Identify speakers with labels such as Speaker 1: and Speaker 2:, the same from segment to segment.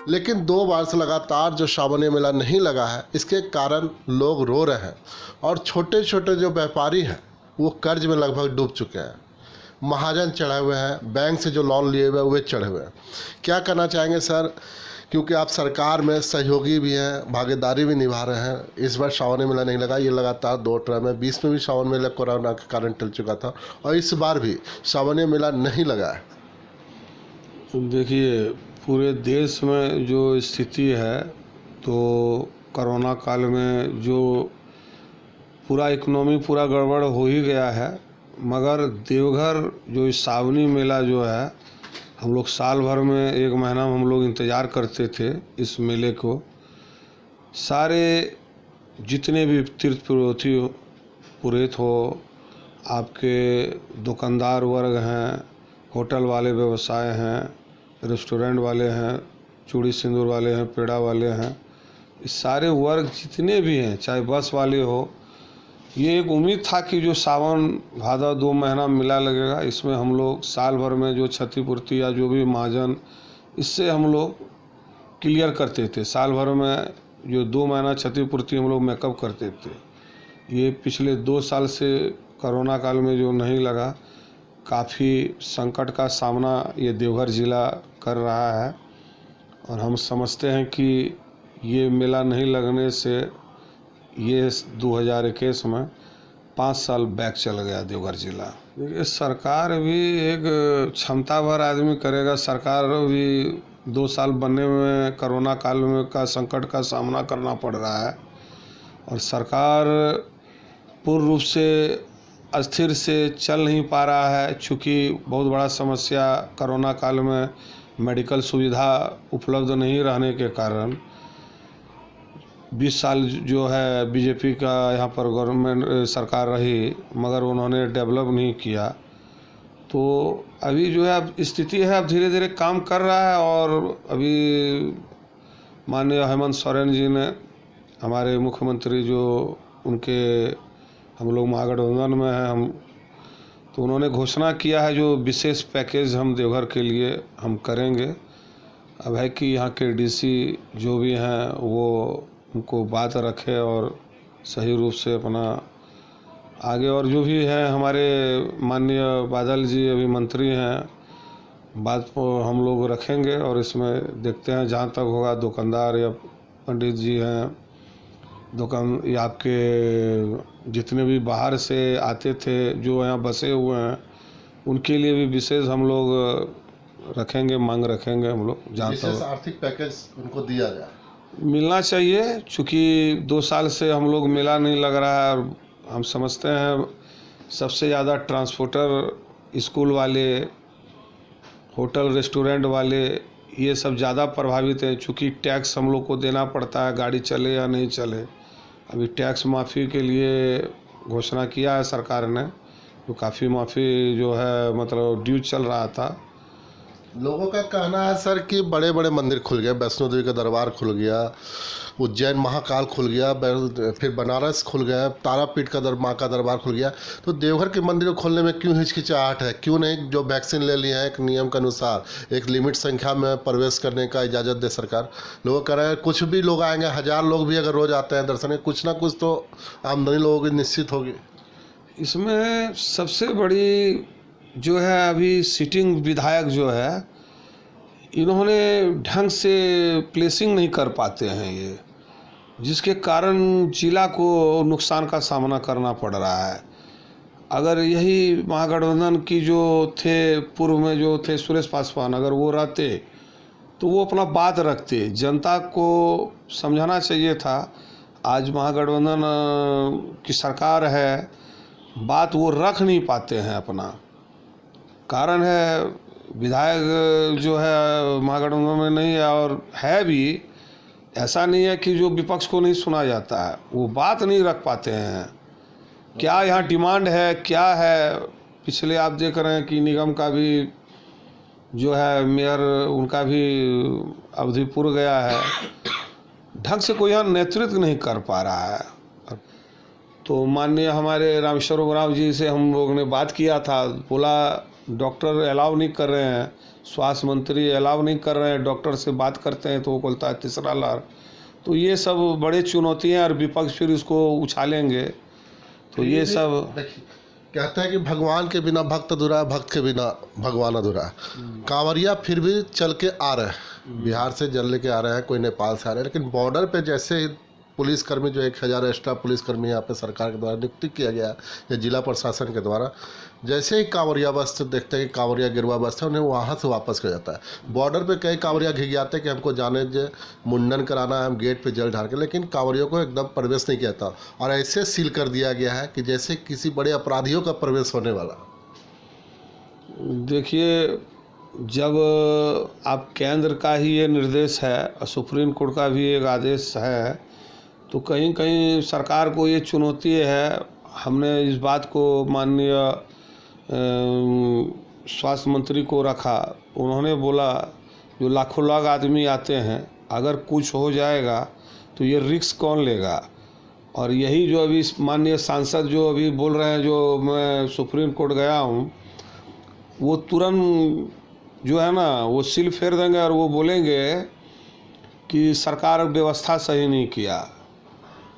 Speaker 1: लेकिन 2 बार से लगातार जो सावनिया मेला नहीं लगा है, इसके कारण लोग रो रहे हैं और छोटे छोटे जो व्यापारी हैं वो कर्ज में लगभग डूब चुके हैं। महाजन चढ़े हुए हैं, बैंक से जो लोन लिए हुए हैं वे चढ़े हुए हैं। क्या करना चाहेंगे सर, क्योंकि आप सरकार में सहयोगी भी हैं, भागीदारी भी निभा रहे हैं। इस बार सावन मेला नहीं लगा, ये लगातार 2 टर्म है। 20 में भी सावन मेला कोरोना के कारण टल चुका था और इस बार भी सावन मेला नहीं लगा है।
Speaker 2: देखिए, पूरे देश में जो स्थिति है, तो कोरोना काल में जो पूरा इकोनॉमी पूरा गड़बड़ हो ही गया है, मगर देवघर जो इस सावनी मेला जो है, हम लोग साल भर में 1 महीना हम लोग इंतज़ार करते थे इस मेले को। सारे जितने भी तीर्थ पुरोहित हो, आपके दुकानदार वर्ग हैं, होटल वाले व्यवसाय हैं, रेस्टोरेंट वाले हैं, चूड़ी सिंदूर वाले हैं, पेड़ा वाले हैं, इस सारे वर्ग जितने भी हैं, चाहे बस वाले हो, ये एक उम्मीद था कि जो सावन भादव 2 महीना मेला लगेगा, इसमें हम लोग साल भर में जो क्षतिपूर्ति या जो भी महाजन, इससे हम लोग क्लियर करते थे। साल भर में जो 2 महीना क्षतिपूर्ति हम लोग मेकअप करते थे। ये पिछले 2 साल से कोरोना काल में जो नहीं लगा, काफ़ी संकट का सामना ये देवघर ज़िला कर रहा है और हम समझते हैं कि ये मेला नहीं लगने से ये 2021 में 5 साल बैक चल गया देवघर ज़िला। देखिए, सरकार भी एक क्षमता भर आदमी करेगा। सरकार भी 2 साल बनने में कोरोना काल में का संकट का सामना करना पड़ रहा है और सरकार पूर्ण रूप से अस्थिर से चल नहीं पा रहा है, चूँकि बहुत बड़ा समस्या कोरोना काल में मेडिकल सुविधा उपलब्ध नहीं रहने के कारण 20 साल जो है बीजेपी का यहाँ पर गवर्नमेंट सरकार रही, मगर उन्होंने डेवलप नहीं किया। तो अभी जो है अब स्थिति है, अब धीरे धीरे काम कर रहा है और अभी माननीय हेमंत सोरेन जी ने, हमारे मुख्यमंत्री जो उनके, हम लोग महागठबंधन में हैं हम, तो उन्होंने घोषणा किया है जो विशेष पैकेज हम देवघर के लिए हम करेंगे। अब है कि यहाँ के डीसी जो भी हैं वो उनको बात रखे और सही रूप से अपना आगे, और जो भी है हमारे माननीय बादल जी अभी मंत्री हैं, बात को हम लोग रखेंगे और इसमें देखते हैं जहाँ तक होगा। दुकानदार या पंडित जी हैं, दुकान या आपके जितने भी बाहर से आते थे जो यहाँ बसे हुए हैं, उनके लिए भी विशेष हम लोग रखेंगे, मांग रखेंगे हम लोग। जहाँ तक
Speaker 1: आर्थिक पैकेज उनको दिया जाए,
Speaker 2: मिलना चाहिए, चूँकि 2 साल से हम लोग मेला नहीं लग रहा है और हम समझते हैं सबसे ज़्यादा ट्रांसपोर्टर, स्कूल वाले, होटल रेस्टोरेंट वाले, ये सब ज़्यादा प्रभावित हैं, चूँकि टैक्स हम लोग को देना पड़ता है, गाड़ी चले या नहीं चले। अभी टैक्स माफ़ी के लिए घोषणा किया है सरकार ने, तो काफ़ी माफ़ी जो है मतलब ड्यू चल रहा था।
Speaker 1: लोगों का कहना है सर कि बड़े बड़े मंदिर खुल गए, वैष्णो देवी का दरबार खुल गया, उज्जैन महाकाल खुल गया, फिर बनारस खुल गया, तारापीठ का माँ का दरबार खुल गया, तो देवघर के मंदिर को खोलने में क्यों हिचकिचाहट है? क्यों नहीं जो वैक्सीन ले लिए हैं एक नियम के अनुसार एक लिमिट संख्या में प्रवेश करने का इजाज़त दे सरकार? लोग कह रहे हैं कुछ भी लोग आएंगे, 1000 लोग भी अगर रोज़ आते हैं दर्शन, कुछ ना कुछ तो आमदनी लोगों की निश्चित होगी।
Speaker 2: इसमें सबसे बड़ी जो है अभी सिटिंग विधायक जो है, इन्होंने ढंग से प्लेसिंग नहीं कर पाते हैं ये, जिसके कारण जिला को नुकसान का सामना करना पड़ रहा है। अगर यही महागठबंधन की जो थे पूर्व में जो थे सुरेश पासवान, अगर वो रहते तो वो अपना बात रखते, जनता को समझाना चाहिए था। आज महागठबंधन की सरकार है, बात वो रख नहीं पाते हैं अपना। कारण है विधायक जो है महागठबंधन में नहीं है, और है भी ऐसा नहीं है कि जो विपक्ष को नहीं सुना जाता है, वो बात नहीं रख पाते हैं। क्या यहाँ डिमांड है, क्या है? पिछले आप देख रहे हैं कि निगम का भी जो है मेयर, उनका भी अवधि पूर्व गया है, ढंग से कोई यहाँ नेतृत्व नहीं कर पा रहा है। तो माननीय हमारे रामेश्वर उरांव जी से हम लोग ने बात किया था, बोला डॉक्टर अलाउ नहीं कर रहे हैं, स्वास्थ्य मंत्री अलाउ नहीं कर रहे हैं, डॉक्टर से बात करते हैं तो वो बोलता है तीसरा लहर। तो ये सब बड़े चुनौतियाँ और विपक्ष फिर इसको उछालेंगे, तो ये सब
Speaker 1: देखिए, कहते हैं कि भगवान के बिना भक्त अधूरा है, भक्त के बिना भगवान अधूरा है। कांवरिया फिर भी चल के आ रहे हैं, बिहार से जल लेके आ रहे हैं, कोई नेपाल से आ रहे हैं, लेकिन बॉर्डर पे जैसे ही पुलिसकर्मी जो 1000 एक्स्ट्रा पुलिसकर्मी यहाँ पे सरकार के द्वारा नियुक्ति किया गया है या जिला प्रशासन के द्वारा, जैसे ही कांवरिया बस देखते हैं कि कांवरिया गिरवा बस है, उन्हें वहाँ से वापस कर जाता है। बॉर्डर पे कई कांवरिया घिघियाते कि हमको जाने जे मुंडन कराना है, हम गेट पे जल ढाल के, लेकिन कांवरियों को एकदम प्रवेश नहीं किया था और ऐसे सील कर दिया गया है कि जैसे किसी बड़े अपराधियों का प्रवेश होने वाला।
Speaker 2: देखिए, जब आप केंद्र का ही ये निर्देश है और सुप्रीम कोर्ट का भी एक आदेश है, तो कहीं कहीं सरकार को ये चुनौती है। हमने इस बात को माननीय स्वास्थ्य मंत्री को रखा, उन्होंने बोला जो लाखों लाख आदमी आते हैं, अगर कुछ हो जाएगा तो ये रिस्क कौन लेगा। और यही जो अभी माननीय सांसद जो अभी बोल रहे हैं, जो मैं सुप्रीम कोर्ट गया हूँ, वो तुरंत जो है ना वो सील फेर देंगे और वो बोलेंगे कि सरकार व्यवस्था सही नहीं किया।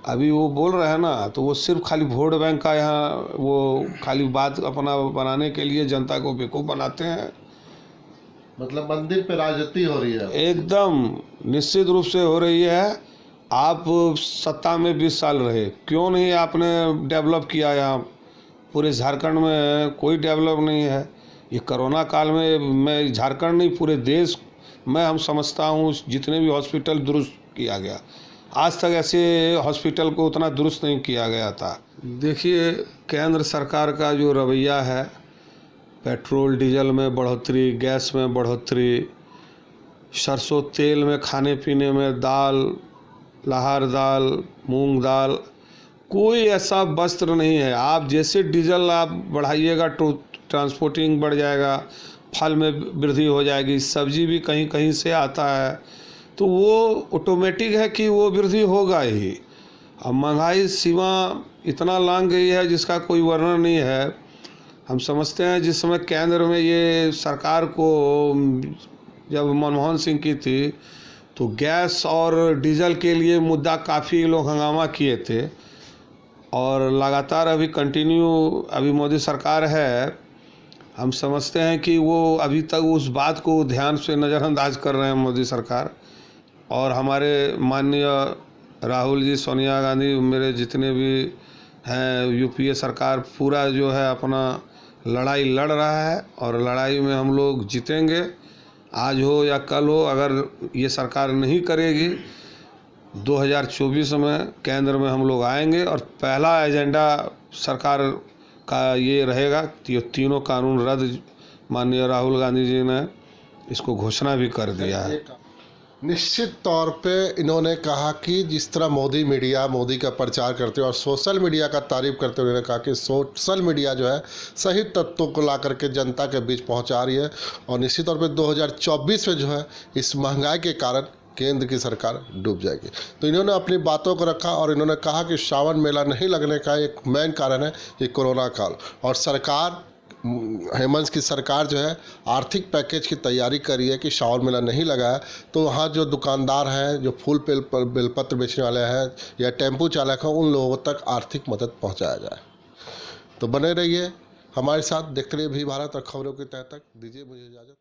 Speaker 2: अभी वो बोल रहे हैं ना, तो वो सिर्फ खाली वोट बैंक का यहाँ वो खाली बात अपना बनाने के लिए जनता को बेवकूफ़ बनाते हैं।
Speaker 1: मतलब मंदिर पे राजनीति हो रही है, एकदम
Speaker 2: निश्चित रूप से हो रही है। आप सत्ता में 20 साल रहे, क्यों नहीं आपने डेवलप किया? यहाँ पूरे झारखंड में कोई डेवलप नहीं है। ये कोरोना काल में मैं झारखंड नहीं पूरे देश में हम समझता हूँ जितने भी हॉस्पिटल दुरुस्त किया गया, आज तक ऐसे हॉस्पिटल को उतना दुरुस्त नहीं किया गया था। देखिए, केंद्र सरकार का जो रवैया है, पेट्रोल डीजल में बढ़ोतरी, गैस में बढ़ोतरी, सरसों तेल में, खाने पीने में, दाल, लहर दाल, मूंग दाल, कोई ऐसा वस्त्र नहीं है। आप जैसे डीजल आप बढ़ाइएगा तो ट्रांसपोर्टिंग बढ़ जाएगा, फल में वृद्धि हो जाएगी, सब्जी भी कहीं कहीं से आता है, तो वो ऑटोमेटिक है कि वो वृद्धि होगा ही। अब महंगाई सीमा इतना लांघ गई है जिसका कोई वर्णन नहीं है। हम समझते हैं जिस समय केंद्र में ये सरकार को जब मनमोहन सिंह की थी, तो गैस और डीजल के लिए मुद्दा काफ़ी लोग हंगामा किए थे और लगातार अभी कंटिन्यू अभी मोदी सरकार है। हम समझते हैं कि वो अभी तक उस बात को ध्यान से नज़रअंदाज कर रहे हैं मोदी सरकार। और हमारे माननीय राहुल जी, सोनिया गांधी, मेरे जितने भी हैं यूपीए सरकार, पूरा जो है अपना लड़ाई लड़ रहा है और लड़ाई में हम लोग जीतेंगे। आज हो या कल हो, अगर ये सरकार नहीं करेगी, 2024 में केंद्र में हम लोग आएंगे और पहला एजेंडा सरकार का ये रहेगा कि तीनों कानून रद्द। माननीय राहुल गांधी जी ने इसको घोषणा भी कर दिया है।
Speaker 1: निश्चित तौर पे इन्होंने कहा कि जिस तरह मोदी का प्रचार करते हुए और सोशल मीडिया का तारीफ करते हुए उन्होंने कहा कि सोशल मीडिया जो है सही तत्वों को ला करके जनता के बीच पहुंचा रही है और निश्चित तौर पे 2024 में जो है इस महंगाई के कारण केंद्र की सरकार डूब जाएगी। तो इन्होंने अपनी बातों को रखा और इन्होंने कहा कि श्रावण मेला नहीं लगने का एक मेन कारण है ये कोरोना काल, और सरकार हेमंत की सरकार जो है आर्थिक पैकेज की तैयारी कर रही है कि श्रावण मेला नहीं लगा है तो वहाँ जो दुकानदार हैं, जो फूल बेलपत्र बेचने वाले हैं या टेम्पू चालक हैं, उन लोगों तक आर्थिक मदद पहुँचाया जाए। तो बने रहिए हमारे साथ, देखते रहिए भी भारत और खबरों की तह तक। दीजिए मुझे इजाज़त।